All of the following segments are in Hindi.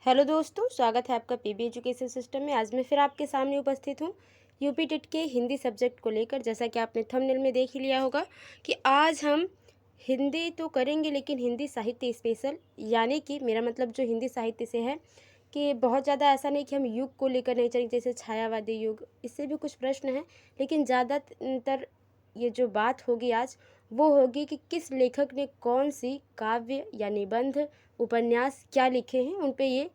हेलो दोस्तों, स्वागत है आपका पीबी एजुकेशन सिस्टम में। आज मैं फिर आपके सामने उपस्थित हूँ यूपी टेट के हिंदी सब्जेक्ट को लेकर। जैसा कि आपने थंबनेल में देख ही लिया होगा कि आज हम हिंदी तो करेंगे, लेकिन हिंदी साहित्य स्पेशल, यानी कि मेरा मतलब जो हिंदी साहित्य से है कि बहुत ज़्यादा ऐसा नहीं कि हम युग को लेकर नहीं चलेंगे, जैसे छायावादी युग, इससे भी कुछ प्रश्न हैं, लेकिन ज़्यादातर ये जो बात होगी आज वो होगी कि किस लेखक ने कौन सी काव्य या निबंध, उपन्यास क्या लिखे हैं, उन पे ये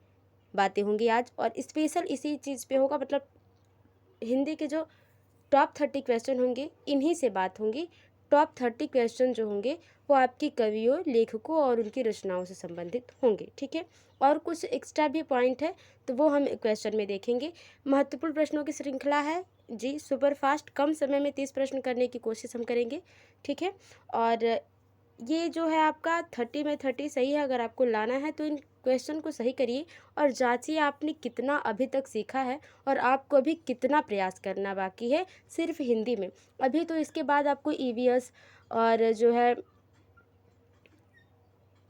बातें होंगी आज। और स्पेशल इसी चीज़ पे होगा, मतलब हिंदी के जो टॉप 30 क्वेश्चन होंगे इन्हीं से बात होंगी। टॉप 30 क्वेश्चन जो होंगे वो आपकी कवियों, लेखकों और उनकी रचनाओं से संबंधित होंगे, ठीक है। और कुछ एक्स्ट्रा भी पॉइंट है तो वो हम क्वेश्चन में देखेंगे। महत्वपूर्ण प्रश्नों की श्रृंखला है जी, सुपर फास्ट, कम समय में 30 प्रश्न करने की कोशिश हम करेंगे, ठीक है। और ये जो है आपका 30 में 30 सही है। अगर आपको लाना है तो इन क्वेश्चन को सही करिए और जांचिए आपने कितना अभी तक सीखा है और आपको अभी कितना प्रयास करना बाकी है सिर्फ हिंदी में। अभी तो इसके बाद आपको ईवीएस और जो है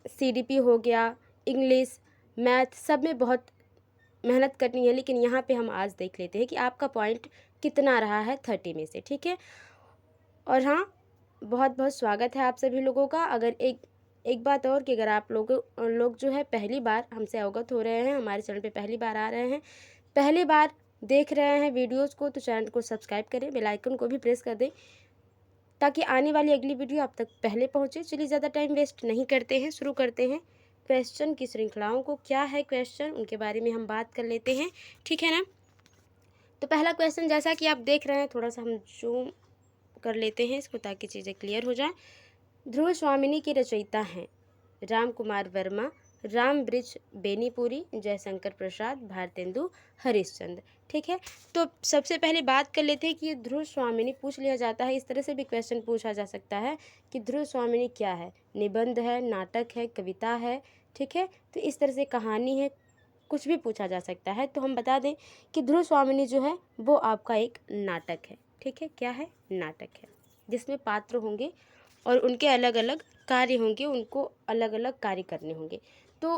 सीडीपी हो गया, इंग्लिश, मैथ, सब में बहुत मेहनत करनी है, लेकिन यहाँ पे हम आज देख लेते हैं कि आपका पॉइंट कितना रहा है 30 में से, ठीक है। और हाँ, बहुत बहुत स्वागत है आप सभी लोगों का। अगर एक बात और कि अगर आप लोग जो है पहली बार हमसे अवगत हो रहे हैं, हमारे चैनल पे पहली बार आ रहे हैं, पहली बार देख रहे हैं वीडियोस को, तो चैनल को सब्सक्राइब करें, बेल आइकन को भी प्रेस कर दें ताकि आने वाली अगली वीडियो आप तक पहले पहुँचे। चलिए ज़्यादा टाइम वेस्ट नहीं करते हैं, शुरू करते हैं क्वेश्चन की श्रृंखलाओं को। क्या है क्वेश्चन, उनके बारे में हम बात कर लेते हैं, ठीक है ना। तो पहला क्वेश्चन जैसा कि आप देख रहे हैं, थोड़ा सा हम जूम कर लेते हैं इसको ताकि चीज़ें क्लियर हो जाएं। ध्रुव स्वामिनी के रचयिता हैं राम कुमार वर्मा, राम वृक्ष बेनीपुरी, जयशंकर प्रसाद, भारतेंदु हरिश्चंद्र, ठीक है। तो सबसे पहले बात कर लेते हैं कि ये ध्रुव स्वामिनी पूछ लिया जाता है, इस तरह से भी क्वेश्चन पूछा जा सकता है कि ध्रुव स्वामिनी क्या है, निबंध है, नाटक है, कविता है, ठीक है। तो इस तरह से कहानी है, कुछ भी पूछा जा सकता है। तो हम बता दें कि ध्रुव स्वामिनी जो है वो आपका एक नाटक है, ठीक है। क्या है? नाटक है, जिसमें पात्र होंगे और उनके अलग अलग कार्य होंगे, उनको अलग अलग कार्य करने होंगे। तो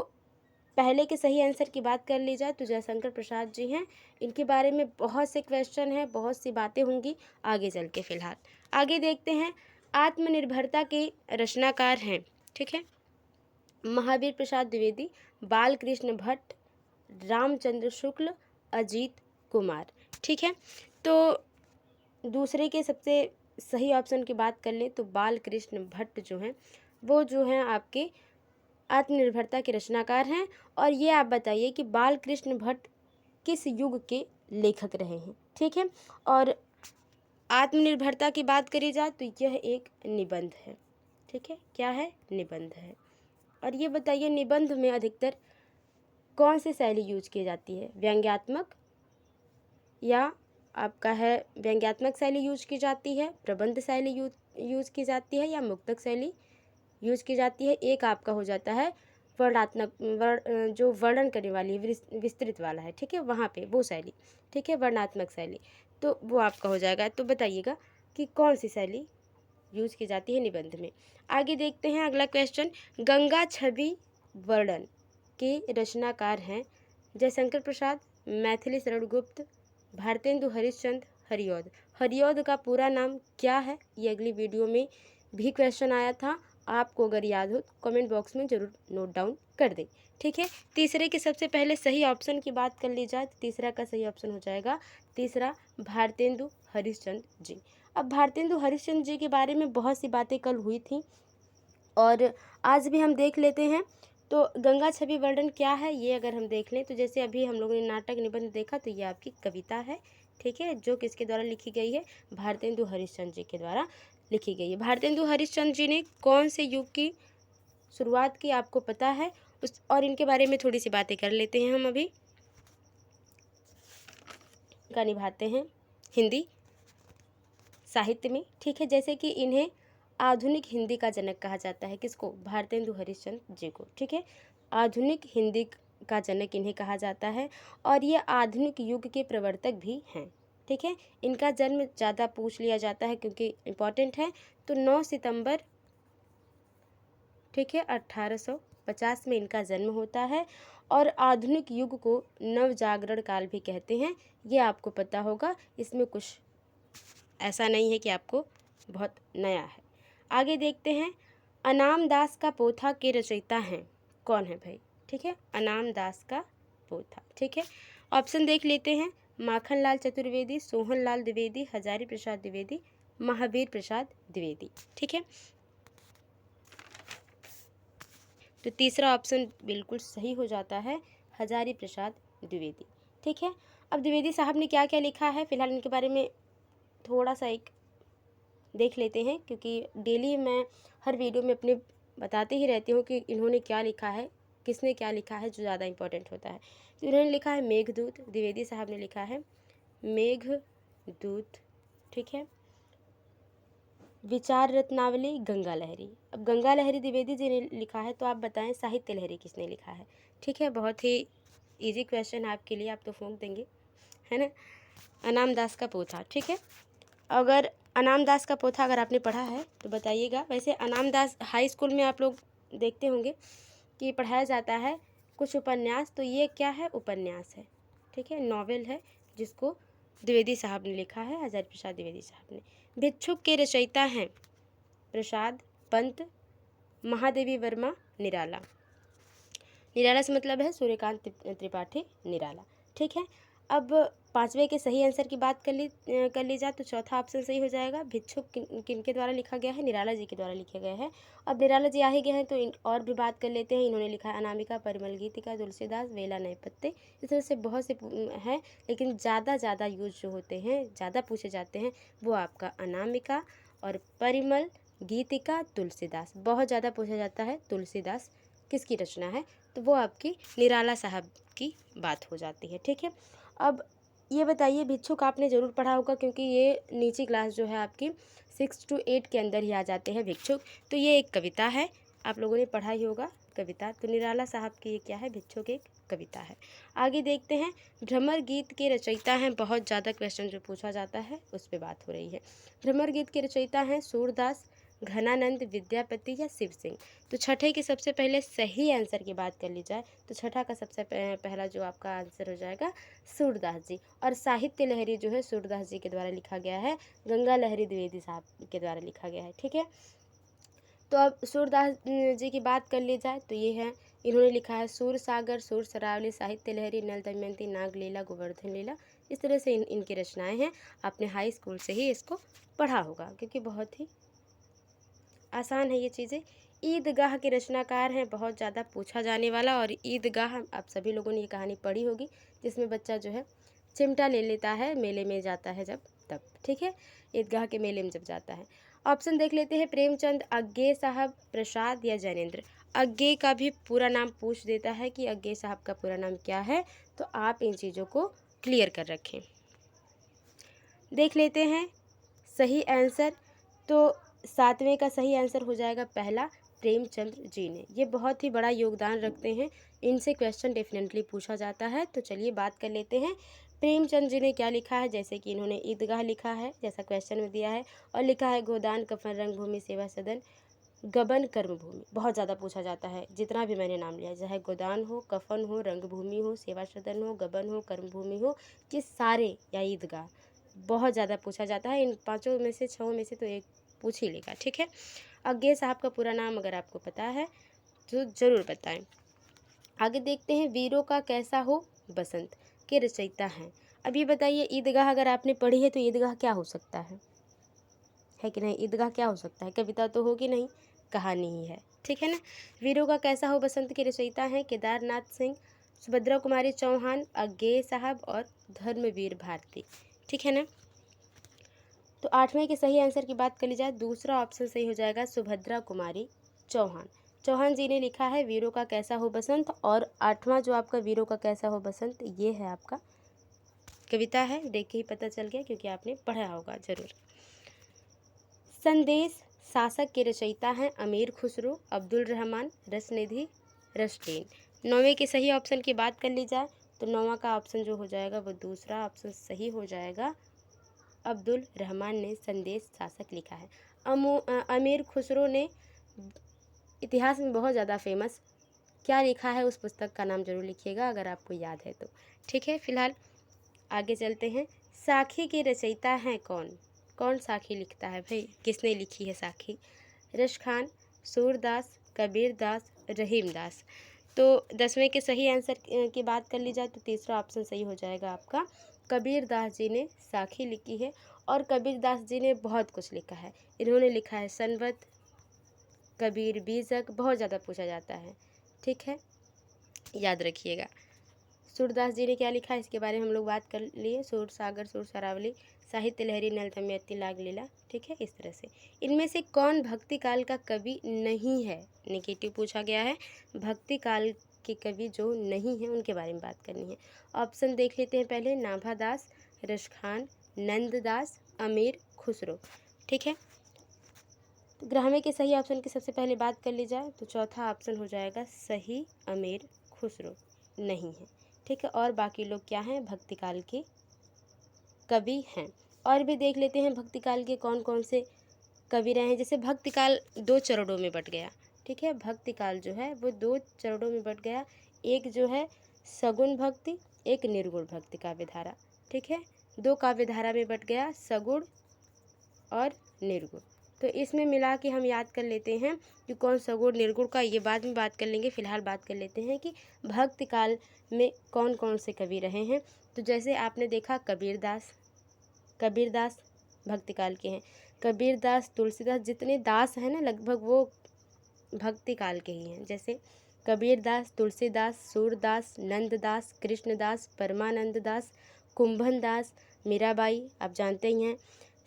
पहले के सही आंसर की बात कर ली जाए तो जयशंकर प्रसाद जी हैं। इनके बारे में बहुत से क्वेश्चन हैं, बहुत सी बातें होंगी आगे चल के। फिलहाल आगे देखते हैं। आत्मनिर्भरता के रचनाकार हैं, ठीक है, महावीर प्रसाद द्विवेदी, बालकृष्ण भट्ट, रामचंद्र शुक्ल, अजीत कुमार, ठीक है। तो दूसरे के सबसे सही ऑप्शन की बात कर लें तो बालकृष्ण भट्ट जो हैं वो जो हैं आपके आत्मनिर्भरता के रचनाकार हैं। और ये आप बताइए कि बालकृष्ण भट्ट किस युग के लेखक रहे हैं, ठीक है। और आत्मनिर्भरता की बात करी जाए तो यह एक निबंध है, ठीक है। क्या है? निबंध है। और ये बताइए निबंध में अधिकतर कौन सी शैली यूज की जाती है? व्यंग्यात्मक, या आपका है व्यंग्यात्मक शैली यूज की जाती है, प्रबंध शैली यूज की जाती है, या मुक्तक शैली यूज की जाती है। एक आपका हो जाता है वर्णात्मक, जो वर्णन करने वाली है, विस्तृत वाला है, ठीक है, वहाँ पे वो शैली, ठीक है, वर्णात्मक शैली, तो वो आपका हो जाएगा। तो बताइएगा कि कौन सी शैली यूज की जाती है निबंध में। आगे देखते हैं अगला क्वेश्चन। गंगा छवि वर्णन के रचनाकार हैं जयशंकर प्रसाद, मैथिली शरण गुप्त, भारतेंदु हरिश्चंद्र, हरिऔध। हरिऔध का पूरा नाम क्या है? ये अगली वीडियो में भी क्वेश्चन आया था, आपको अगर याद हो तो कमेंट बॉक्स में ज़रूर नोट डाउन कर दें, ठीक है। तीसरे के सबसे पहले सही ऑप्शन की बात कर ली जाए तो तीसरा का सही ऑप्शन हो जाएगा तीसरा, भारतेंदु हरिश्चंद्र जी। अब भारतेंदु हरिश्चंद्र जी के बारे में बहुत सी बातें कल हुई थी और आज भी हम देख लेते हैं। तो गंगा छवि वर्णन क्या है ये अगर हम देख लें तो जैसे अभी हम लोगों ने नाटक निबंध देखा तो ये आपकी कविता है, ठीक है, जो किसके द्वारा लिखी गई है? भारतेंदु हरिश्चंद्र जी के द्वारा लिखी गई है। भारतेंदु हरिश्चंद्र जी ने कौन से युग की शुरुआत की आपको पता है? उस और इनके बारे में थोड़ी सी बातें कर लेते हैं हम अभी। का निभाते हैं हिंदी साहित्य में, ठीक है। जैसे कि इन्हें आधुनिक हिंदी का जनक कहा जाता है, किसको? भारतेंदु हरिश्चंद्र जी को, ठीक है। आधुनिक हिंदी का जनक इन्हें कहा जाता है और ये आधुनिक युग के प्रवर्तक भी हैं, ठीक है। इनका जन्म ज़्यादा पूछ लिया जाता है क्योंकि इम्पॉर्टेंट है। तो 9 सितंबर, ठीक है, 1850 1850 में इनका जन्म होता है और आधुनिक युग को नवजागरण काल भी कहते हैं। ये आपको पता होगा, इसमें कुछ ऐसा नहीं है कि आपको बहुत नया है। आगे देखते हैं, अनाम दास का पोथा के रचयिता हैं, कौन है भाई? ठीक है, अनाम दास का पोथा। ठीक है, ऑप्शन देख लेते हैं, माखनलाल चतुर्वेदी, सोहनलाल द्विवेदी, हजारी प्रसाद द्विवेदी, महावीर प्रसाद द्विवेदी। ठीक है, तो तीसरा ऑप्शन बिल्कुल सही हो जाता है, हजारी प्रसाद द्विवेदी। ठीक है, अब द्विवेदी साहब ने क्या क्या लिखा है, फिलहाल इनके बारे में थोड़ा सा एक देख लेते हैं, क्योंकि डेली मैं हर वीडियो में अपने बताते ही रहती हूँ कि इन्होंने क्या लिखा है, किसने क्या लिखा है, जो ज़्यादा इम्पोर्टेंट होता है। तो इन्होंने लिखा है मेघदूत, द्विवेदी साहब ने लिखा है मेघदूत। ठीक है, विचार रत्नावली, गंगा लहरी। अब गंगा लहरी द्विवेदी जी ने लिखा है, तो आप बताएं साहित्य लहरी किसने लिखा है? ठीक है, बहुत ही इजी क्वेश्चन है आपके लिए, आप तो फूंक देंगे, है ना। अनाम दास का पोथा। ठीक है, अगर अनाम दास का पोथा अगर आपने पढ़ा है तो बताइएगा। वैसे अनाम दास हाई स्कूल में आप लोग देखते होंगे कि पढ़ाया जाता है कुछ उपन्यास, तो ये क्या है? उपन्यास है। ठीक है, नॉवेल है, जिसको द्विवेदी साहब ने लिखा है, हजारी प्रसाद द्विवेदी साहब ने। भिक्षुक के रचयिता हैं प्रसाद, पंत, महादेवी वर्मा, निराला। निराला से मतलब है सूर्यकांत त्रिपाठी निराला। ठीक है, अब पांचवे के सही आंसर की बात कर ली जाए तो चौथा ऑप्शन सही हो जाएगा। भिक्षुक किनके द्वारा लिखा गया है? निराला जी के द्वारा लिखा गया है। अब निराला जी आ ही गए हैं तो और भी बात कर लेते हैं। इन्होंने लिखा है अनामिका, परिमल गीतिका, तुलसीदास, वेला नए पत्ते। इस तरह से बहुत से हैं, लेकिन ज़्यादा यूज जो होते हैं, ज़्यादा पूछे जाते हैं, वो आपका अनामिका और परिमल गीतिका, तुलसीदास। बहुत ज़्यादा पूछा जाता है तुलसीदास किसकी रचना है, तो वो आपकी निराला साहब की बात हो जाती है। ठीक है, अब ये बताइए, भिक्षुक आपने ज़रूर पढ़ा होगा, क्योंकि ये नीची क्लास जो है आपकी 6 to 8 के अंदर ही आ जाते हैं भिक्षुक। तो ये एक कविता है, आप लोगों ने पढ़ा ही होगा कविता। तो निराला साहब की ये क्या है? भिक्षुक एक कविता है। आगे देखते हैं, भ्रमर गीत के रचयिता हैं, बहुत ज़्यादा क्वेश्चन जो पूछा जाता है उस पर बात हो रही है। भ्रमर गीत के रचयिता हैं सूरदास, घनानंद, विद्यापति या शिव सिंह। तो छठे की सबसे पहले सही आंसर की बात कर ली जाए तो छठा का सबसे पहला जो आपका आंसर हो जाएगा सूरदास जी। और साहित्य लहरी जो है सूरदास जी के द्वारा लिखा गया है, गंगा लहरी द्विवेदी साहब के द्वारा लिखा गया है। ठीक है, तो अब सूरदास जी की बात कर ली जाए तो ये है, इन्होंने लिखा है सूर सागर, सूर सरावली, साहित्य लहरी, नल दमयंती, नाग लीला, गोवर्धन लीला। इस तरह से इनकी रचनाएं हैं। आपने हाई स्कूल से ही इसको पढ़ा होगा, क्योंकि बहुत ही आसान है ये चीज़ें। ईदगाह के रचनाकार हैं, बहुत ज़्यादा पूछा जाने वाला। और ईदगाह आप सभी लोगों ने ये कहानी पढ़ी होगी, जिसमें बच्चा जो है चिमटा ले लेता है, मेले में जाता है जब, तब। ठीक है, ईदगाह के मेले में जब जाता है। ऑप्शन देख लेते हैं, प्रेमचंद, अज्ञे साहब, प्रसाद या जैनेन्द्र। अज्ञे का भी पूरा नाम पूछ देता है कि अज्ञे साहब का पूरा नाम क्या है, तो आप इन चीज़ों को क्लियर कर रखें। देख लेते हैं सही आंसर, तो सातवें का सही आंसर हो जाएगा पहला, प्रेमचंद्र जी ने। ये बहुत ही बड़ा योगदान रखते हैं, इनसे क्वेश्चन डेफिनेटली पूछा जाता है। तो चलिए बात कर लेते हैं, प्रेमचंद जी ने क्या लिखा है। जैसे कि इन्होंने ईदगाह लिखा है, जैसा क्वेश्चन में दिया है, और लिखा है गोदान, कफन, रंगभूमि, सेवा सदन, गबन, कर्मभूमि। बहुत ज़्यादा पूछा जाता है, जितना भी मैंने नाम लिया, चाहे गोदान हो, कफन हो, रंगभूमि हो, सेवा सदन हो, गबन हो, कर्मभूमि हो, ये सारे या ईदगाह बहुत ज़्यादा पूछा जाता है। इन पाँचों में से, छहों में से तो एक पूछ ही लेगा। ठीक है, अज्ञे साहब का पूरा नाम अगर आपको पता है तो ज़रूर बताएं। आगे देखते हैं, वीरों का कैसा हो बसंत के रचयिता हैं। अब ये बताइए, ईदगाह अगर आपने पढ़ी है तो ईदगाह क्या हो सकता है कि नहीं? ईदगाह क्या हो सकता है? कविता तो होगी नहीं, कहानी ही है। ठीक है ना। वीरों का कैसा हो बसंत के रचयिता हैं केदारनाथ सिंह, सुभद्रा कुमारी चौहान, अज्ञे साहब और धर्मवीर भारती। ठीक है ना। तो आठवें के सही आंसर की बात कर ली जाए, दूसरा ऑप्शन सही हो जाएगा, सुभद्रा कुमारी चौहान। चौहान जी ने लिखा है वीरों का कैसा हो बसंत। और आठवां जो आपका वीरों का कैसा हो बसंत, ये है आपका कविता है। देख के ही पता चल गया, क्योंकि आपने पढ़ा होगा ज़रूर। संदेश शासक के रचयिता हैं अमीर खुसरो, अब्दुल रहमान, रसनिधि, रश्दीन। नौवें के सही ऑप्शन की बात कर ली जाए तो नौवां का ऑप्शन जो हो जाएगा वो दूसरा ऑप्शन सही हो जाएगा, अब्दुल रहमान ने संदेश शासक लिखा है। अमीर खुसरो ने इतिहास में बहुत ज़्यादा फेमस क्या लिखा है उस पुस्तक का नाम जरूर लिखिएगा अगर आपको याद है तो। ठीक है, फिलहाल आगे चलते हैं। साखी के रचयिता हैं कौन? कौन साखी लिखता है भाई? किसने लिखी है साखी? रश खान, सूरदास, कबीरदास, रहीमदास। तो 10वें के सही आंसर की बात कर ली जाए तो तीसरा ऑप्शन सही हो जाएगा आपका। कबीरदास जी ने साखी लिखी है। और कबीरदास जी ने बहुत कुछ लिखा है। इन्होंने लिखा है संवत, कबीर बीजक, बहुत ज़्यादा पूछा जाता है। ठीक है, याद रखिएगा। सूरदास जी ने क्या लिखा है इसके बारे में हम लोग बात कर लिए। सूर सागर, सूर सरावली, साहित्य लहरी, नल दमयंती, लाग लीला। ठीक है, इस तरह से। इनमें से कौन भक्ति काल का कवि नहीं है? नेगेटिव पूछा गया है। भक्ति काल के कवि जो नहीं है उनके बारे में बात करनी है। ऑप्शन देख लेते हैं पहले। नाभादास, रसखान, नंददास, अमीर खुसरो। ठीक है, तो ग्राह्य के सही ऑप्शन की सबसे पहले बात कर ली जाए तो चौथा ऑप्शन हो जाएगा सही, अमीर खुसरो नहीं है। ठीक है, और बाकी लोग क्या हैं? भक्तिकाल के कवि हैं। और भी देख लेते हैं भक्तिकाल के कौन कौन से कवि रहे हैं। जैसे भक्तिकाल दो चरणों में बट गया। ठीक है, भक्तिकाल जो है वो दो चरणों में बट गया। एक जो है सगुण भक्ति, एक निर्गुण भक्ति काव्यधारा। ठीक है, दो काव्यधारा में बट गया, सगुण और निर्गुण। तो इसमें मिला के हम याद कर लेते हैं कि कौन सगुण निर्गुण का, ये बाद में बात कर लेंगे। फिलहाल बात कर लेते हैं कि भक्ति काल में कौन कौन से कवि रहे हैं। तो जैसे आपने देखा कबीरदास, कबीरदास भक्ति काल के हैं। कबीरदास, तुलसीदास, जितने दास हैं ना लगभग वो भक्ति काल के ही हैं। जैसे कबीरदास, तुलसीदास, सूरदास, नंददास, कृष्णदास, परमानंद दास, कुंभन दास, मीराबाई आप जानते ही हैं,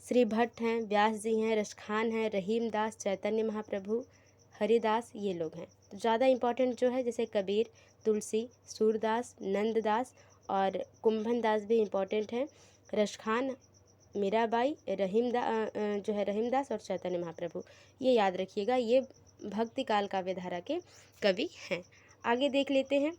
श्री भट्ट हैं, व्यास जी हैं, रसखान हैं, रहीम दास, चैतन्य महाप्रभु, हरिदास, ये लोग हैं। तो ज़्यादा इम्पोर्टेंट जो है जैसे कबीर, तुलसी, सूरदास, नंददास और कुंभन दास भी इम्पोर्टेंट हैं। रसखान, मीराबाई, जो है रहीमदास और चैतन्य महाप्रभु, ये याद रखिएगा। ये भक्ति काल काव्यधारा के कवि हैं। आगे देख लेते हैं।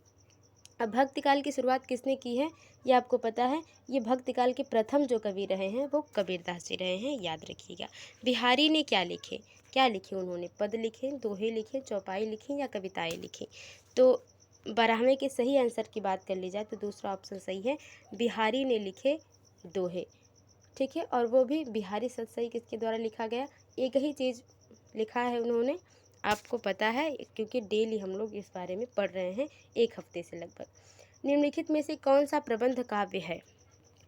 अब भक्ति काल की शुरुआत किसने की है ये आपको पता है। ये भक्ति काल के प्रथम जो कवि रहे हैं वो कबीरदास जी रहे हैं, याद रखिएगा। बिहारी ने क्या लिखे? क्या लिखे उन्होंने? पद लिखे, दोहे लिखे, चौपाई लिखी या कविताएं लिखी? तो 12वें के सही आंसर की बात कर ली जाए तो दूसरा ऑप्शन सही है। बिहारी ने लिखे दोहे। ठीक है, और वो भी बिहारी सतसई किसके द्वारा लिखा गया? एक ही चीज़ लिखा है उन्होंने, आपको पता है क्योंकि डेली हम लोग इस बारे में पढ़ रहे हैं एक हफ्ते से लगभग। निम्नलिखित में से कौन सा प्रबंध काव्य है?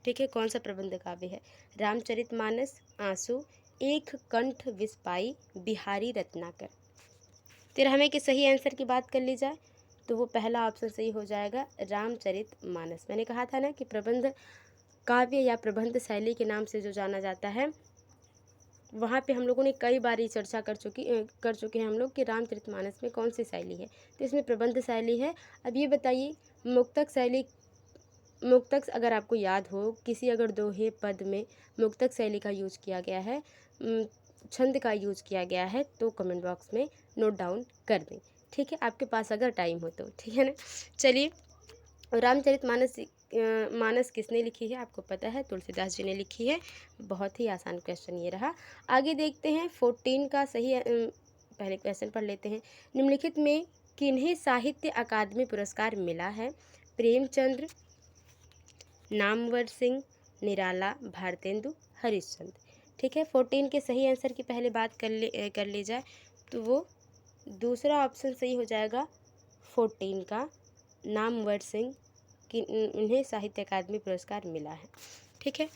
ठीक है, कौन सा प्रबंध काव्य है? रामचरितमानस, आंसू, एक कंठ विस्पाई, बिहारी रत्नाकर। 13वें के सही आंसर की बात कर ली जाए तो वो पहला ऑप्शन सही हो जाएगा, रामचरितमानस। मैंने कहा था ना कि प्रबंध काव्य या प्रबंध शैली के नाम से जो जाना जाता है, वहाँ पे हम लोगों ने कई बार ये चर्चा कर चुके हैं हम लोग कि रामचरितमानस में कौन सी शैली है। तो इसमें प्रबंध शैली है। अब ये बताइए मुक्तक शैली, मुक्तक अगर आपको याद हो किसी अगर दोहे पद में मुक्तक शैली का यूज किया गया है, छंद का यूज किया गया है तो कमेंट बॉक्स में नोट डाउन कर दें। ठीक है, आपके पास अगर टाइम हो तो। ठीक है ना, चलिए। रामचरितमानस मानस किसने लिखी है? आपको पता है तुलसीदास जी ने लिखी है। बहुत ही आसान क्वेश्चन ये रहा। आगे देखते हैं 14 का सही पहले क्वेश्चन पढ़ लेते हैं। निम्नलिखित में किन्हें साहित्य अकादमी पुरस्कार मिला है? प्रेमचंद्र, नामवर सिंह, निराला, भारतेंदु, हरिश्चंद्र। ठीक है, 14 के सही आंसर की पहले बात कर ली जाए तो वो दूसरा ऑप्शन सही हो जाएगा 14 का, नामवर सिंह कि उन्हें साहित्य अकादमी पुरस्कार मिला है। ठीक है,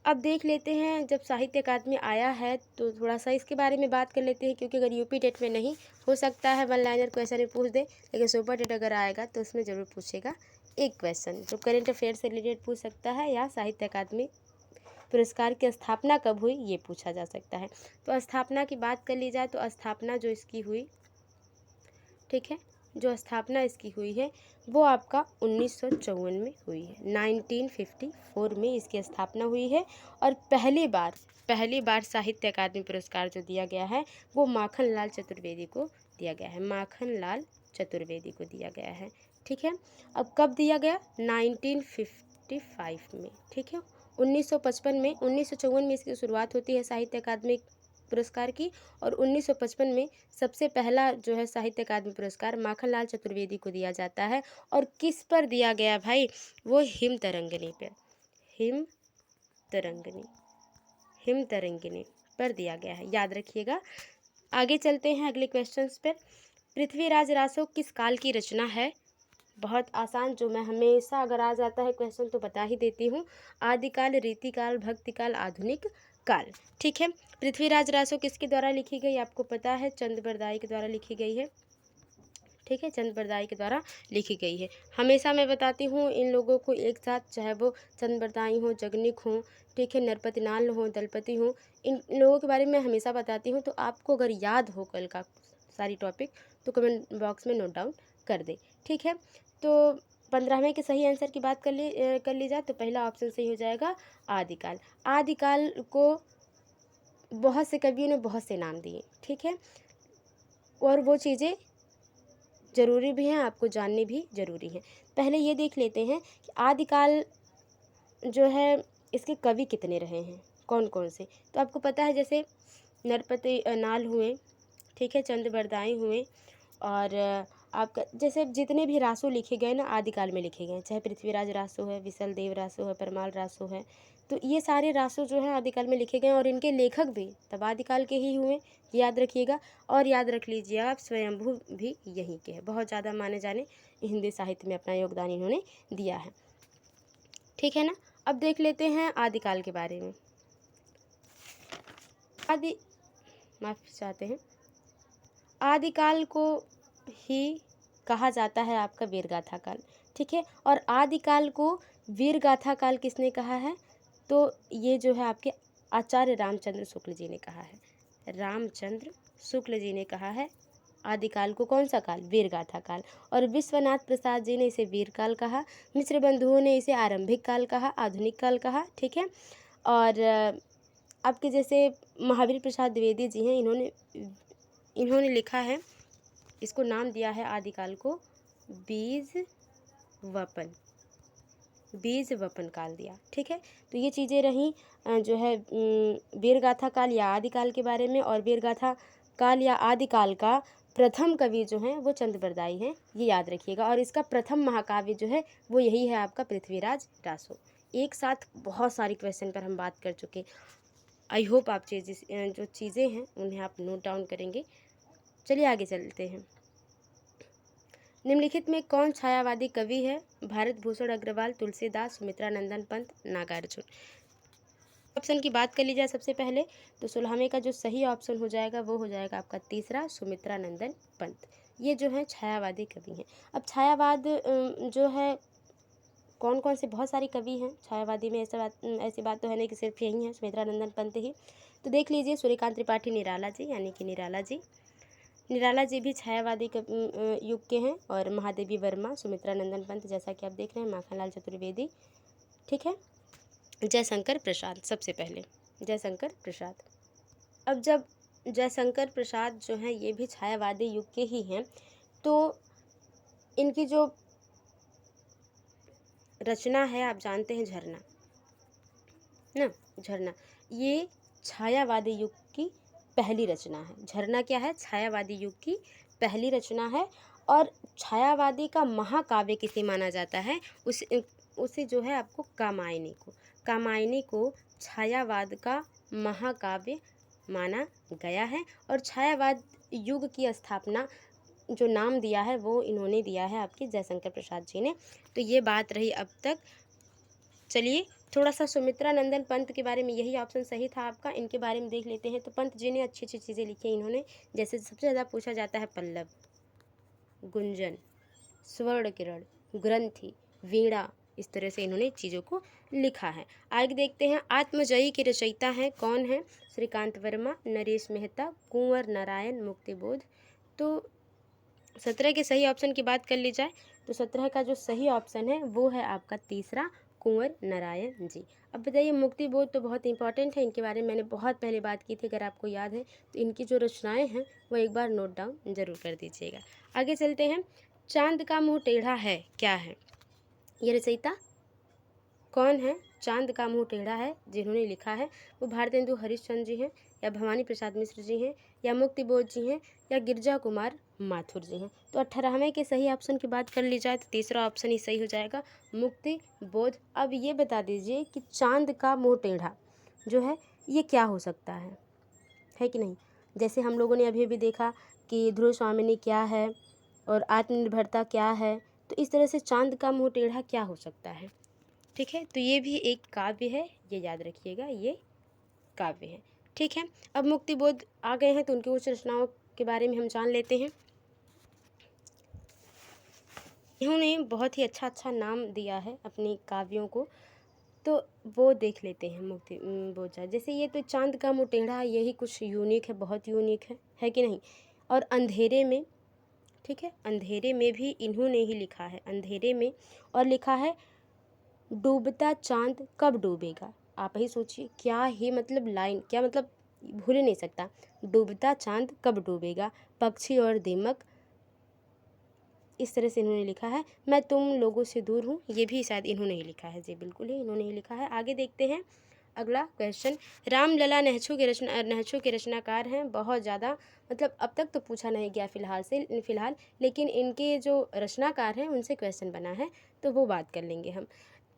अब देख लेते हैं जब साहित्य अकादमी आया है तो थोड़ा सा इसके बारे में बात कर लेते हैं, क्योंकि अगर यूपी टेट में नहीं हो सकता है वन लाइनर क्वेश्चन में पूछ दे, लेकिन सुपर टेट अगर आएगा तो उसमें ज़रूर पूछेगा एक क्वेश्चन जो करेंट अफेयर से रिलेटेड पूछ सकता है, या साहित्य अकादमी पुरस्कार की स्थापना कब हुई ये पूछा जा सकता है। तो स्थापना की बात कर ली जाए तो स्थापना जो इसकी हुई, ठीक है, जो स्थापना इसकी हुई है वो आपका 1954 में हुई है। 1954 में इसकी स्थापना हुई है। और पहली बार साहित्य अकादमी पुरस्कार जो दिया गया है वो माखन लाल चतुर्वेदी को दिया गया है। माखन लाल चतुर्वेदी को दिया गया है। ठीक है, अब कब दिया गया? 1955 में। ठीक है, 1955 में 1954 में इसकी शुरुआत होती है साहित्य अकादमी पुरस्कार की, और 1955 में सबसे पहला जो है साहित्य अकादमी पुरस्कार माखनलाल चतुर्वेदी को दिया जाता है। और किस पर दिया गया भाई? वो हिम तरंगिणी पे, हिम तरंगिणी, हिम तरंगिणी पर दिया गया है, याद रखिएगा। आगे चलते हैं अगले क्वेश्चंस पर। पृथ्वीराज रासो किस काल की रचना है? बहुत आसान, जो मैं हमेशा अगर आ जाता है क्वेश्चन तो बता ही देती हूँ। आदिकाल, रीतिकाल, भक्तिकाल, आधुनिक काल। ठीक है, पृथ्वीराज रासो किसके द्वारा लिखी गई? आपको पता है चंद बरदाई के द्वारा लिखी गई है। ठीक है, चंद बरदाई के द्वारा लिखी गई है। हमेशा मैं बताती हूँ इन लोगों को एक साथ, चाहे वो चंद बरदाई हो, जगनिक हो, ठीक है, नरपति नाल हो, दलपति हो, इन लोगों के बारे में हमेशा बताती हूँ। तो आपको अगर याद हो कल का सारी टॉपिक तो कमेंट बॉक्स में नोट डाउन कर दे। ठीक है, तो 15वें के सही आंसर की बात कर ली जाए तो पहला ऑप्शन सही हो जाएगा आदिकाल। आदिकाल को बहुत से कवियों ने बहुत से नाम दिए। ठीक है, और वो चीज़ें ज़रूरी भी हैं, आपको जाननी भी ज़रूरी है। पहले ये देख लेते हैं कि आदिकाल जो है इसके कवि कितने रहे हैं, कौन कौन से। तो आपको पता है जैसे नरपति नाल हुए, ठीक है, चंद बरदाई हुए, और आपका जैसे जितने भी रासो लिखे गए ना आदिकाल में लिखे गए, चाहे पृथ्वीराज रासो है, विसल देव रासो है, परमाल रासो है, तो ये सारे रासो जो हैं आदिकाल में लिखे गए, और इनके लेखक भी तब आदिकाल के ही हुए, याद रखिएगा। और याद रख लीजिए आप, स्वयंभू भी यहीं के हैं, बहुत ज़्यादा माने जाने हिंदी साहित्य में अपना योगदान इन्होंने दिया है। ठीक है ना, अब देख लेते हैं आदिकाल के बारे में। माफ़ी चाहते हैं, आदिकाल को ही कहा जाता है आपका वीरगाथा काल। ठीक है, और आदिकाल को वीरगाथा काल किसने कहा है? तो ये जो है आपके आचार्य रामचंद्र शुक्ल जी ने कहा है। रामचंद्र शुक्ल जी ने कहा है आदिकाल को कौन सा काल? वीरगाथा काल। और विश्वनाथ प्रसाद जी ने इसे वीरकाल कहा। मिश्र बंधुओं ने इसे आरंभिक काल कहा, आधुनिक काल कहा। ठीक है, और आपके जैसे महावीर प्रसाद द्विवेदी जी हैं, इन्होंने लिखा है, इसको नाम दिया है आदिकाल को बीज वपन काल दिया। ठीक है, तो ये चीज़ें रहीं जो है वीरगाथा काल या आदिकाल के बारे में। और वीरगाथा काल या आदिकाल का प्रथम कवि जो हैं वो चंद बरदाई हैं, ये याद रखिएगा। और इसका प्रथम महाकाव्य जो है वो यही है आपका पृथ्वीराज रासो। एक साथ बहुत सारी क्वेश्चन पर हम बात कर चुके। आई होप आप जो चीज़ें हैं उन्हें आप नोट डाउन करेंगे। चलिए आगे चलते हैं। निम्नलिखित में कौन छायावादी कवि है? भारत भूषण अग्रवाल, तुलसीदास, सुमित्रा नंदन पंत, नागार्जुन। ऑप्शन की बात कर ली जाए सबसे पहले तो 16वें का जो सही ऑप्शन हो जाएगा वो हो जाएगा आपका तीसरा, सुमित्रा नंदन पंत। ये जो है छायावादी कवि हैं। अब छायावाद जो है कौन कौन से, बहुत सारे कवि हैं छायावादी में, ऐसी बात तो है नहीं कि सिर्फ यही है सुमित्रा नंदन पंत ही। तो देख लीजिए, सूर्यकांत त्रिपाठी निराला जी, यानी कि निराला जी भी छायावादी युग के हैं। और महादेवी वर्मा, सुमित्रा नंदन पंत, जैसा कि आप देख रहे हैं, माखनलाल चतुर्वेदी। ठीक है, जयशंकर प्रसाद, सबसे पहले जयशंकर प्रसाद। अब जब जयशंकर प्रसाद जो हैं ये भी छायावादी युग के ही हैं, तो इनकी जो रचना है आप जानते हैं झरना ना, झरना ये छायावादी युग की पहली रचना है। झरना क्या है? छायावादी युग की पहली रचना है। और छायावादी का महाकाव्य किसे माना जाता है? उसे जो है आपको कामायनी को छायावाद का महाकाव्य माना गया है। और छायावाद युग की स्थापना जो नाम दिया है वो इन्होंने दिया है आपके जयशंकर प्रसाद जी ने। तो ये बात रही अब तक। चलिए थोड़ा सा सुमित्रा नंदन पंत के बारे में, यही ऑप्शन सही था आपका, इनके बारे में देख लेते हैं। तो पंत जी ने अच्छी अच्छी चीज़ें लिखी हैं इन्होंने, जैसे सबसे ज़्यादा पूछा जाता है पल्लव, गुंजन, स्वर्ण किरण, ग्रंथि, वीणा, इस तरह से इन्होंने चीज़ों को लिखा है। आगे देखते हैं आत्मजयी के रचयिता हैं कौन है? श्रीकांत वर्मा, नरेश मेहता, कुंवर नारायण, मुक्तिबोध। तो 17 के सही ऑप्शन की बात कर ली जाए तो 17 का जो सही ऑप्शन है वो है आपका तीसरा, कुंवर नारायण जी। अब बताइए, मुक्तिबोध तो बहुत इंपॉर्टेंट है, इनके बारे में मैंने बहुत पहले बात की थी, अगर आपको याद है तो इनकी जो रचनाएं हैं वो एक बार नोट डाउन ज़रूर कर दीजिएगा। आगे चलते हैं। चांद का मुँह टेढ़ा है क्या है? ये रचयिता कौन है? चांद का मुँह टेढ़ा है जिन्होंने लिखा है वो भारतेंदु हरिश्चंद्र जी हैं। या भवानी प्रसाद मिश्र जी हैं, या मुक्ति बोध जी हैं, या गिरजा कुमार माथुर जी हैं। तो 18वें के सही ऑप्शन की बात कर ली जाए तो तीसरा ऑप्शन ही सही हो जाएगा, मुक्ति बोध। अब ये बता दीजिए कि चांद का मुँह टेढ़ा जो है ये क्या हो सकता है कि नहीं। जैसे हम लोगों ने अभी भी देखा कि ध्रुव स्वामिनी क्या है और आत्मनिर्भरता क्या है, तो इस तरह से चांद का मुँह टेढ़ा क्या हो सकता है। ठीक है, तो ये भी एक काव्य है, ये याद रखिएगा, ये काव्य है। ठीक है, अब मुक्ति बोध आ गए हैं तो उनकी उच्च रचनाओं के बारे में हम जान लेते हैं। इन्होंने बहुत ही अच्छा नाम दिया है अपनी काव्यों को, तो वो देख लेते हैं मुक्ति बोध। जैसे ये तो चांद का मुँह टेढ़ा, यही कुछ यूनिक है, बहुत यूनिक है कि नहीं। और अंधेरे में, ठीक है, अंधेरे में भी इन्होंने ही लिखा है, अंधेरे में, और लिखा है डूबता चांद कब डूबेगा। आप ही सोचिए, क्या ही मतलब लाइन, क्या मतलब, भूल ही नहीं सकता। डूबता चांद कब डूबेगा, पक्षी और दीमक, इस तरह से इन्होंने लिखा है। मैं तुम लोगों से दूर हूँ, ये भी शायद इन्होंने ही लिखा है जी, बिल्कुल ही इन्होंने ही लिखा है। आगे देखते हैं अगला क्वेश्चन। रामलला नेहचू के रचनाकार हैं, बहुत ज़्यादा, मतलब अब तक तो पूछा नहीं गया फ़िलहाल, लेकिन इनके जो रचनाकार हैं उनसे क्वेश्चन बना है, तो वो बात कर लेंगे हम।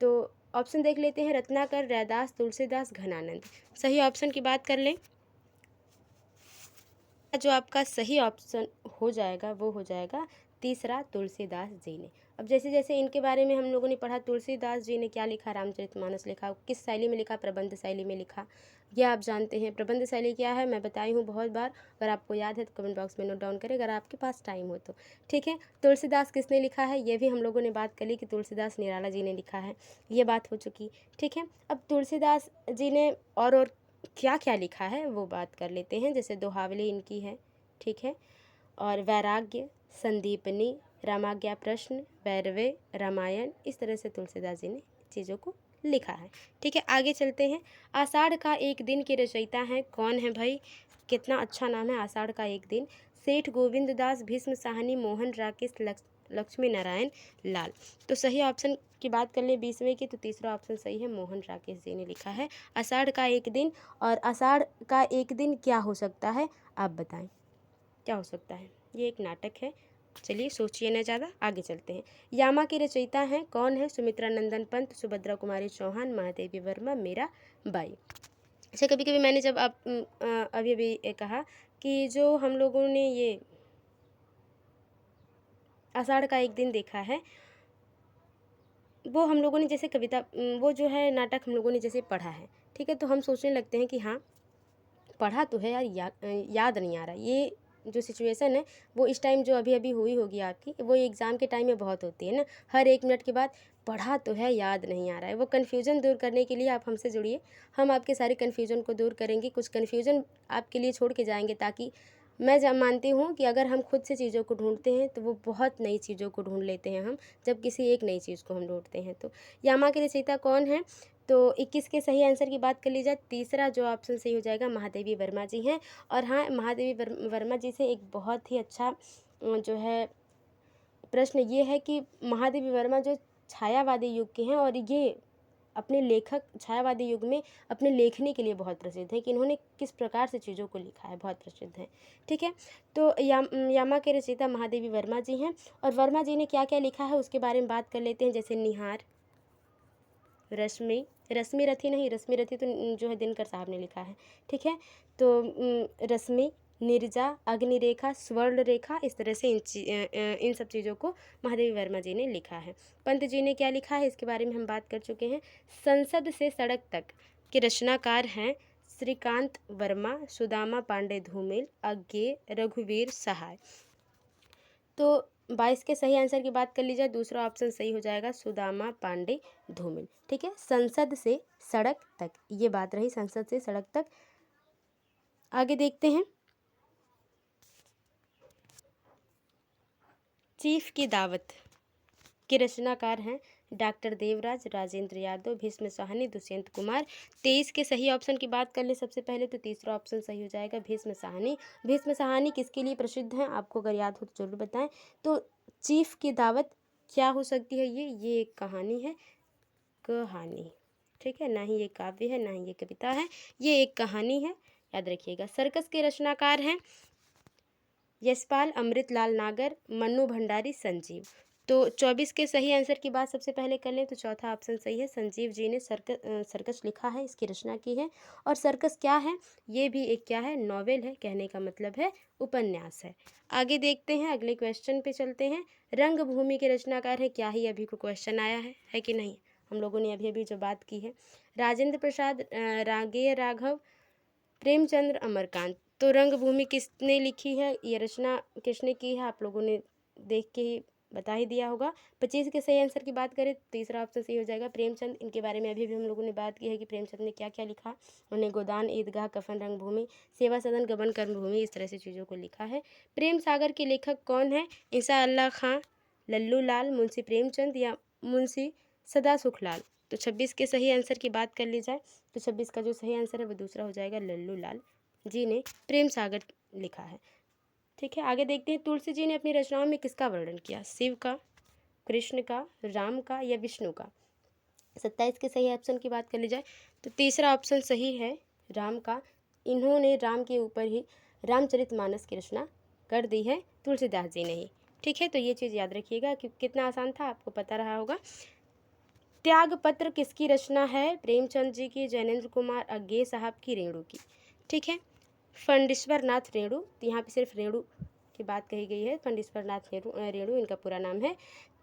तो ऑप्शन देख लेते हैं, रत्नाकर, रैदास, तुलसीदास, घनानंद। सही ऑप्शन की बात कर लें, जो आपका सही ऑप्शन हो जाएगा वो हो जाएगा तीसरा, तुलसीदास जी ने। अब जैसे जैसे इनके बारे में हम लोगों ने पढ़ा, तुलसीदास जी ने क्या लिखा, रामचरितमानस लिखा, किस शैली में लिखा, प्रबंध शैली में लिखा, यह आप जानते हैं। प्रबंध शैली क्या है मैं बताई हूँ बहुत बार, अगर आपको याद है तो कमेंट बॉक्स में नोट डाउन करें, अगर आपके पास टाइम हो तो। ठीक है, तुलसीदास किसने लिखा है, ये भी हम लोगों ने बात कर ली कि तुलसीदास निराला जी ने लिखा है, ये बात हो चुकी। ठीक है, अब तुलसीदास जी ने और क्या क्या लिखा है वो बात कर लेते हैं। जैसे दोहावली इनकी है, ठीक है, और वैराग्य, संदीपनी, रामाज्ञा प्रश्न, भैरवे, रामायण, इस तरह से तुलसीदास जी ने चीज़ों को लिखा है। ठीक है, आगे चलते हैं। आषाढ़ का एक दिन के रचयिता हैं, कौन है भाई, कितना अच्छा नाम है, आषाढ़ का एक दिन। सेठ गोविंद दास, भीष्म साहनी, मोहन राकेश, लक्ष्मी नारायण लाल। तो सही ऑप्शन की बात कर ले 20वें की, तो तीसरा ऑप्शन सही है, मोहन राकेश जी ने लिखा है आषाढ़ का एक दिन। और आषाढ़ का एक दिन क्या हो सकता है, आप बताएं क्या हो सकता है। ये एक नाटक है, चलिए सोचिए ना ज़्यादा, आगे चलते हैं। यामा के रचयिता हैं, कौन है, सुमित्रा नंदन पंत, सुभद्रा कुमारी चौहान, महादेवी वर्मा, मीरा बाई। अच्छा, कभी कभी मैंने जब आप अभी अभी कहा कि जो हम लोगों ने ये आषाढ़ का एक दिन देखा है, वो हम लोगों ने जैसे कविता, वो जो है नाटक हम लोगों ने जैसे पढ़ा है, ठीक है, तो हम सोचने लगते हैं कि हाँ पढ़ा तो है यार, याद नहीं आ रहा। ये जो सिचुएशन है वो इस टाइम जो अभी अभी हुई होगी आपकी, वो एग्ज़ाम के टाइम में बहुत होती है ना, हर 1 मिनट के बाद पढ़ा तो है याद नहीं आ रहा है। वो कन्फ्यूज़न दूर करने के लिए आप हमसे जुड़िए, हम आपके सारे कन्फ्यूज़न को दूर करेंगे, कुछ कन्फ्यूज़न आपके लिए छोड़ के जाएंगे, ताकि मैं जब मानती हूँ कि अगर हम खुद से चीज़ों को ढूंढते हैं तो वो बहुत नई चीज़ों को ढूंढ लेते हैं हम, जब किसी एक नई चीज़ को हम ढूंढते हैं। तो यामा के रचयिता कौन है, तो 21 के सही आंसर की बात कर ली जाए, तीसरा जो ऑप्शन सही हो जाएगा, महादेवी वर्मा जी हैं। और हाँ, महादेवी वर्मा जी से एक बहुत ही अच्छा जो है प्रश्न ये है कि महादेवी वर्मा जो छायावादी युग के हैं, और ये अपने लेखक छायावादी युग में अपने लेखनी के लिए बहुत प्रसिद्ध है कि इन्होंने किस प्रकार से चीज़ों को लिखा है, बहुत प्रसिद्ध है। ठीक है, तो यामा के रचयिता महादेवी वर्मा जी हैं। और वर्मा जी ने क्या क्या लिखा है उसके बारे में बात कर लेते हैं। जैसे निहार, रश्मि रथी नहीं, रश्मि रथी तो जो है दिनकर साहब ने लिखा है। ठीक है, तो रश्मि, निर्जा, अग्निरेखा, स्वर्ण रेखा, इस तरह से इन सब चीज़ों को महादेवी वर्मा जी ने लिखा है। पंत जी ने क्या लिखा है इसके बारे में हम बात कर चुके हैं। संसद से सड़क तक के रचनाकार हैं श्रीकांत वर्मा, सुदामा पांडे धूमिल, अज्ञे, रघुवीर सहाय। तो 22 के सही आंसर की बात कर ली जाए, दूसरा ऑप्शन सही हो जाएगा, सुदामा पांडे धूमिल। ठीक है, संसद से सड़क तक, ये बात रही, संसद से सड़क तक। आगे देखते हैं, चीफ की दावत के रचनाकार हैं डॉक्टर देवराज, राजेंद्र यादव, भीष्म साहनी, दुष्यंत कुमार। 23 के सही ऑप्शन की बात कर ले सबसे पहले, तो तीसरा ऑप्शन सही हो जाएगा, भीष्म साहनी। भीष्म साहनी किसके लिए प्रसिद्ध हैं, आपको अगर याद हो तो जरूर बताएं। तो चीफ की दावत क्या हो सकती है, ये एक कहानी है, कहानी, ठीक है, ना ही ये काव्य है ना ही ये कविता है, ये एक कहानी है, याद रखिएगा। सर्कस के रचनाकार हैं यशपाल, अमृतलाल नागर, मन्नू भंडारी, संजीव। तो 24 के सही आंसर की बात सबसे पहले कर लें तो चौथा ऑप्शन सही है, संजीव जी ने सर्कस लिखा है, इसकी रचना की है। और सर्कस क्या है, ये भी एक क्या है, नॉवेल है, कहने का मतलब है उपन्यास है। आगे देखते हैं, अगले क्वेश्चन पे चलते हैं। रंगभूमि के रचनाकार है, क्या ही अभी को क्वेश्चन आया है कि नहीं, हम लोगों ने अभी अभी जो बात की है। राजेंद्र प्रसाद, रागेय राघव, प्रेमचंद्र, अमरकांत। तो रंगभूमि किसने लिखी है, ये रचना किसने की है, आप लोगों ने देख के ही बता ही दिया होगा। 25 के सही आंसर की बात करें तो तीसरा ऑप्शन सही हो जाएगा, प्रेमचंद। इनके बारे में अभी भी हम लोगों ने बात की है कि प्रेमचंद ने क्या क्या लिखा। उन्हें गोदान, ईदगाह, कफन, रंगभूमि, सेवा सदन, गबन, कर्मभूमि, इस तरह से चीज़ों को लिखा है। प्रेम सागर के लेखक कौन है, ईसा अल्लाह खां, लल्लू लाल, मुंशी प्रेमचंद या मुंशी सदा सुखलाल। तो 26 के सही आंसर की बात कर ली जाए तो 26 का जो सही आंसर है वो दूसरा हो जाएगा, लल्लू लाल जी ने प्रेम सागर लिखा है। ठीक है, आगे देखते हैं, तुलसी जी ने अपनी रचनाओं में किसका वर्णन किया, शिव का, कृष्ण का, राम का या विष्णु का। 27 के सही ऑप्शन की बात कर ली जाए तो तीसरा ऑप्शन सही है, राम का। इन्होंने राम के ऊपर ही रामचरितमानस की रचना कर दी है, तुलसीदास जी ने ही। ठीक है, तो ये चीज़ याद रखिएगा कि कितना आसान था, आपको पता रहा होगा। त्याग पत्र किसकी रचना है, प्रेमचंद जी की, जैनेन्द्र कुमार अज्ञे साहब की, रेणु की। ठीक है, फंडीश्वर नाथ रेणु, तो यहाँ पे सिर्फ रेणु की बात कही गई है, फंडीश्वर नाथ रेणु इनका पूरा नाम है।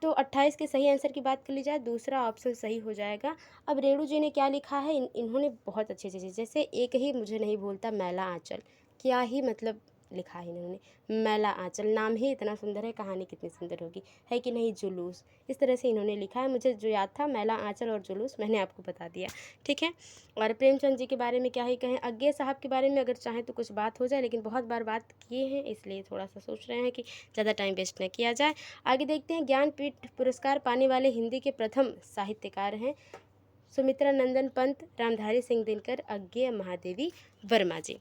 तो 28 के सही आंसर की बात कर ली जाए, दूसरा ऑप्शन सही हो जाएगा। अब रेणु जी ने क्या लिखा है, इन्होंने बहुत अच्छी चीज़ें, जैसे एक ही मुझे नहीं भूलता मैला आंचल, क्या ही मतलब लिखा है इन्होंने, मैला आंचल, नाम ही इतना सुंदर है, कहानी कितनी सुंदर होगी, है कि नहीं, जुलूस, इस तरह से इन्होंने लिखा है। मुझे जो याद था, मैला आंचल और जुलूस, मैंने आपको बता दिया। ठीक है, और प्रेमचंद जी के बारे में क्या ही कहें, अज्ञे साहब के बारे में अगर चाहें तो कुछ बात हो जाए, लेकिन बहुत बार बात किए हैं इसलिए थोड़ा सा सोच रहे हैं कि ज़्यादा टाइम वेस्ट न किया जाए। आगे देखते हैं, ज्ञानपीठ पुरस्कार पाने वाले हिंदी के प्रथम साहित्यकार हैं सुमित्रा नंदन पंत, रामधारी सिंह दिनकर, अज्ञे महादेवी वर्मा जी।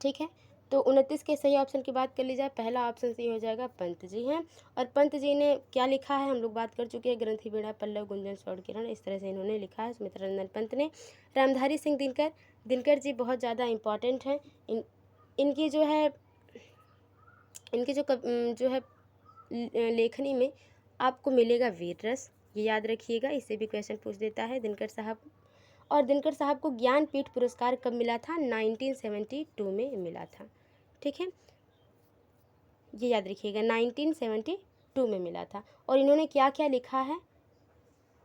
ठीक है, तो 29 के सही ऑप्शन की बात कर ली जाए, पहला ऑप्शन सही हो जाएगा, पंत जी हैं। और पंत जी ने क्या लिखा है, हम लोग बात कर चुके हैं, ग्रंथि वीणा, पल्लव, गुंजन, स्वर्ण किरण, इस तरह से इन्होंने लिखा है सुमित्रा नंदन पंत ने। रामधारी सिंह दिनकर, दिनकर जी बहुत ज़्यादा इम्पॉर्टेंट हैं। इनकी जो है, इनकी जो है लेखनी में आपको मिलेगा वीर रस, ये याद रखिएगा, इससे भी क्वेश्चन पूछ देता है दिनकर साहब। और दिनकर साहब को ज्ञानपीठ पुरस्कार कब मिला था, 1972 में मिला था। ठीक है, ये याद रखिएगा, 1972 में मिला था। और इन्होंने क्या क्या लिखा है,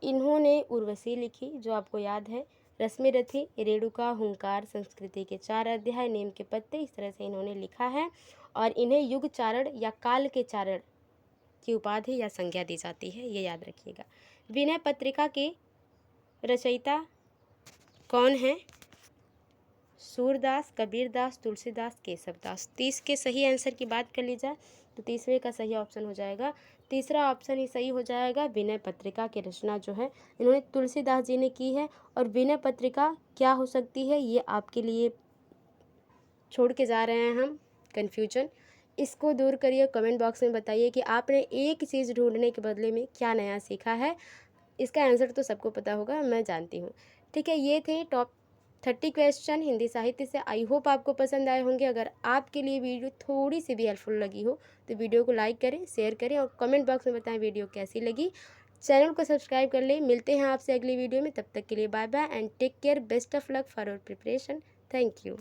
इन्होंने उर्वशी लिखी जो आपको याद है, रश्मि रथी, रेणुका, हुंकार, संस्कृति के 4 अध्याय, नीम के पत्ते, इस तरह से इन्होंने लिखा है। और इन्हें युग चारण या काल के चारण की उपाधि या संज्ञा दी जाती है, ये याद रखिएगा। विनय पत्रिका के रचयिता कौन है, सूरदास, कबीरदास, तुलसीदास, केशवदास। 30 के सही आंसर की बात कर ली जाए तो तीसरे का सही ऑप्शन हो जाएगा, तीसरा ऑप्शन ही सही हो जाएगा। विनय पत्रिका की रचना जो है इन्होंने तुलसीदास जी ने की है। और विनय पत्रिका क्या हो सकती है, ये आपके लिए छोड़ के जा रहे हैं हम, कन्फ्यूजन, इसको दूर करिए। कमेंट बॉक्स में बताइए कि आपने एक चीज़ ढूंढने के बदले में क्या नया सीखा है। इसका आंसर तो सबको पता होगा, मैं जानती हूँ। ठीक है, ये थे टॉप 30 क्वेश्चन हिंदी साहित्य से। आई होप आपको पसंद आए होंगे। अगर आपके लिए वीडियो थोड़ी सी भी हेल्पफुल लगी हो तो वीडियो को लाइक करें, शेयर करें और कमेंट बॉक्स में बताएं वीडियो कैसी लगी। चैनल को सब्सक्राइब कर लें। मिलते हैं आपसे अगली वीडियो में, तब तक के लिए bye bye and take care. Best of luck for your preparation. Thank you.